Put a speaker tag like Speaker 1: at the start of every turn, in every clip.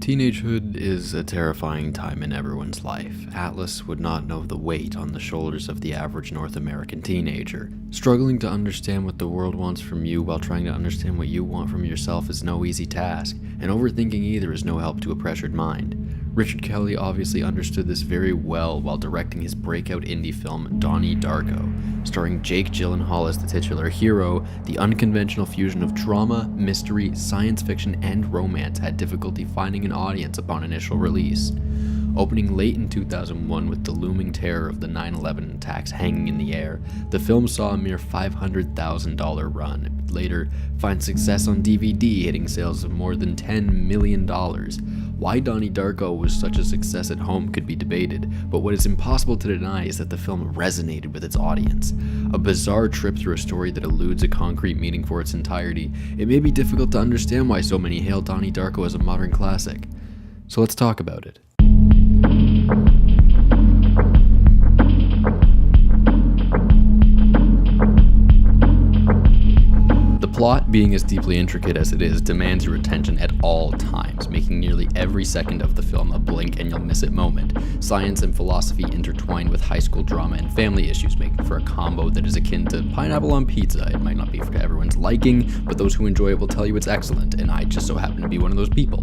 Speaker 1: Teenagehood is a terrifying time in everyone's life. Atlas would not know the weight on the shoulders of the average North American teenager. Struggling to understand what the world wants from you while trying to understand what you want from yourself is no easy task, and overthinking either is no help to a pressured mind. Richard Kelly obviously understood this very well while directing his breakout indie film Donnie Darko, starring Jake Gyllenhaal as the titular hero. The unconventional fusion of drama, mystery, science fiction, and romance had difficulty finding an audience upon initial release. Opening late in 2001 with the looming terror of the 9/11 attacks hanging in the air, the film saw a mere $500,000 run. It would later find success on DVD, hitting sales of more than $10 million. Why Donnie Darko was such a success at home could be debated, but what is impossible to deny is that the film resonated with its audience. A bizarre trip through a story that eludes a concrete meaning for its entirety, it may be difficult to understand why so many hail Donnie Darko as a modern classic. So let's talk about it. The plot, being as deeply intricate as it is, demands your attention at all times, making nearly every second of the film a blink and you'll miss it moment. Science and philosophy intertwine with high school drama and family issues, making for a combo that is akin to pineapple on pizza. It might not be for everyone's liking, but those who enjoy it will tell you it's excellent, and I just so happen to be one of those people.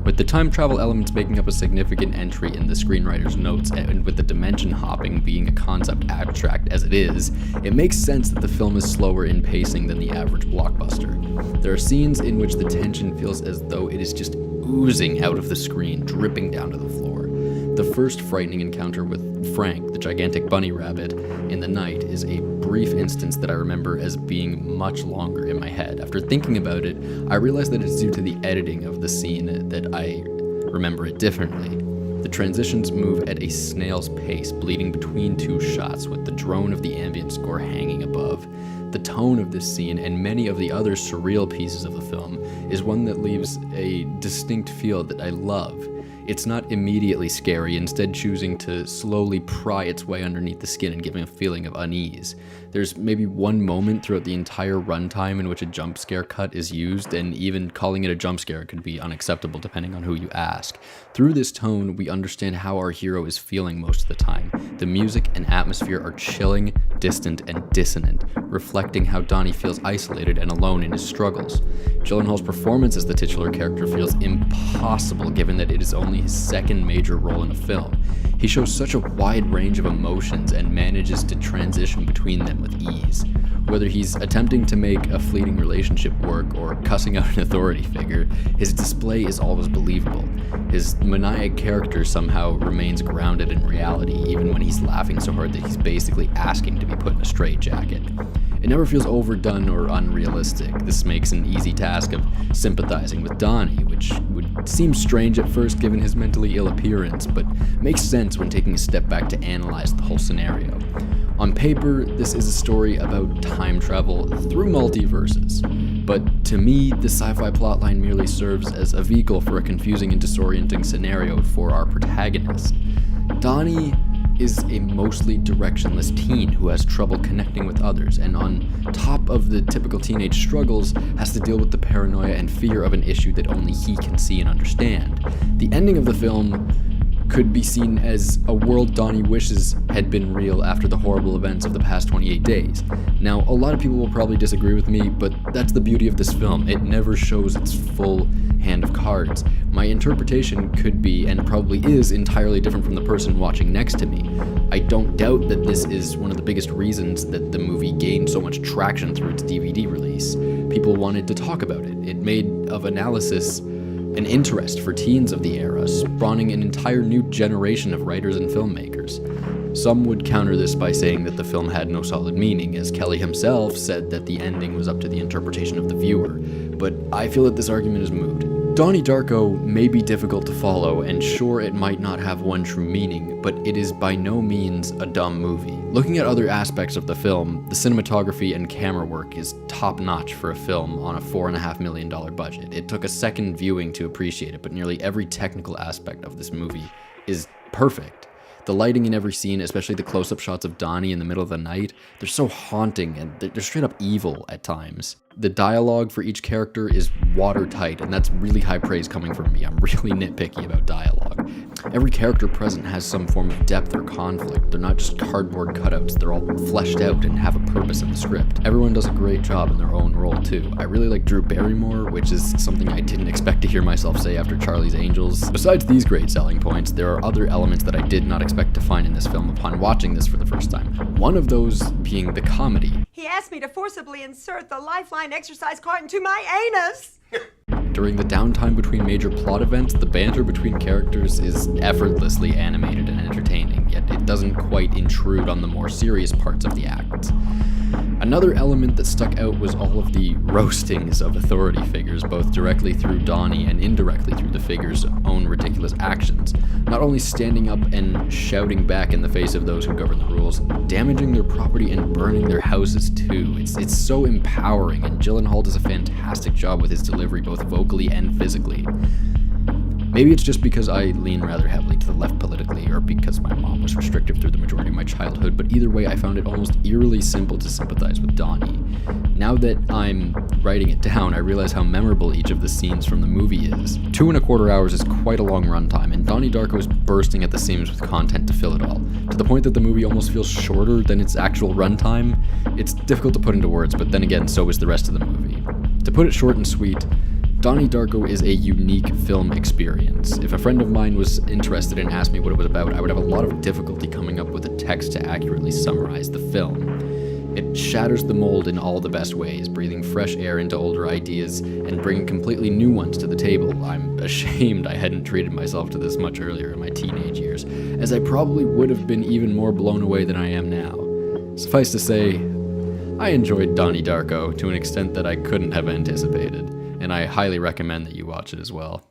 Speaker 1: With the time travel elements making up a significant entry in the screenwriter's notes, and with the dimension hopping being a concept abstract as it is, it makes sense that the film is slower in pacing than the average blockbuster. There are scenes in which the tension feels as though it is just oozing out of the screen, dripping down to the floor. The first frightening encounter with Frank, the gigantic bunny rabbit, in the night is a brief instance that I remember as being much longer in my head. After thinking about it, I realized that it's due to the editing of the scene that I remember it differently. The transitions move at a snail's pace, bleeding between two shots with the drone of the ambient score hanging above. The tone of this scene and many of the other surreal pieces of the film is one that leaves a distinct feel that I love. It's not immediately scary, instead choosing to slowly pry its way underneath the skin and giving a feeling of unease. There's maybe one moment throughout the entire runtime in which a jump scare cut is used, and even calling it a jump scare could be unacceptable depending on who you ask. Through this tone, we understand how our hero is feeling most of the time. The music and atmosphere are chilling, distant, and dissonant, reflecting how Donnie feels isolated and alone in his struggles. Gyllenhaal's performance as the titular character feels impossible given that it is only his second major role in a film. He shows such a wide range of emotions and manages to transition between them with ease. Whether he's attempting to make a fleeting relationship work or cussing out an authority figure, his display is always believable. His maniac character somehow remains grounded in reality, even when he's laughing so hard that he's basically asking to be put in a straitjacket. It never feels overdone or unrealistic. This makes an easy task of sympathizing with Donnie, which would seem strange at first given his mentally ill appearance, but makes sense when taking a step back to analyze the whole scenario. On paper, this is a story about time travel through multiverses, but to me, the sci-fi plotline merely serves as a vehicle for a confusing and disorienting scenario for our protagonist. Donnie is a mostly directionless teen who has trouble connecting with others, and on top of the typical teenage struggles, has to deal with the paranoia and fear of an issue that only he can see and understand. The ending of the film could be seen as a world Donnie wishes had been real after the horrible events of the past 28 days. Now, a lot of people will probably disagree with me, but that's the beauty of this film. It never shows its full hand of cards. My interpretation could be, and probably is, entirely different from the person watching next to me. I don't doubt that this is one of the biggest reasons that the movie gained so much traction through its DVD release. People wanted to talk about it. It made of analysis an interest for teens of the era, spawning an entire new generation of writers and filmmakers. Some would counter this by saying that the film had no solid meaning, as Kelly himself said that the ending was up to the interpretation of the viewer, but I feel that this argument is moot. Donnie Darko may be difficult to follow, and sure, it might not have one true meaning, but it is by no means a dumb movie. Looking at other aspects of the film, the cinematography and camera work is top-notch for a film on a $4.5 million budget. It took a second viewing to appreciate it, but nearly every technical aspect of this movie is perfect. The lighting in every scene, especially the close-up shots of Donnie in the middle of the night, they're so haunting and they're straight up evil at times. The dialogue for each character is watertight, and that's really high praise coming from me. I'm really nitpicky about dialogue. Every character present has some form of depth or conflict. They're not just cardboard cutouts, they're all fleshed out and have a purpose in the script. Everyone does a great job in their own role too. I really like Drew Barrymore, which is something I didn't expect to hear myself say after Charlie's Angels. Besides these great selling points, there are other elements that I did not expect to find in this film upon watching this for the first time. One of those being the comedy.
Speaker 2: He asked me to forcibly insert the lifeline exercise card into my anus.
Speaker 1: During the downtime between major plot events, the banter between characters is effortlessly animated and entertaining, yet it doesn't quite intrude on the more serious parts of the act. Another element that stuck out was all of the roastings of authority figures, both directly through Donnie and indirectly through the figure's own ridiculous actions. Not only standing up and shouting back in the face of those who govern the rules, damaging their property and burning their houses too. It's so empowering, and Gyllenhaal does a fantastic job with his delivery both vocally and physically. Maybe it's just because I lean rather heavily to the left politically, or because my mom was restrictive through the majority of my childhood, but either way I found it almost eerily simple to sympathize with Donnie. Now that I'm writing it down, I realize how memorable each of the scenes from the movie is. 2.25 hours is quite a long runtime, and Donnie Darko is bursting at the seams with content to fill it all, to the point that the movie almost feels shorter than its actual runtime. It's difficult to put into words, but then again, so is the rest of the movie. To put it short and sweet, Donnie Darko is a unique film experience. If a friend of mine was interested and asked me what it was about, I would have a lot of difficulty coming up with a text to accurately summarize the film. It shatters the mold in all the best ways, breathing fresh air into older ideas and bringing completely new ones to the table. I'm ashamed I hadn't treated myself to this much earlier in my teenage years, as I probably would have been even more blown away than I am now. Suffice to say, I enjoyed Donnie Darko to an extent that I couldn't have anticipated, and I highly recommend that you watch it as well.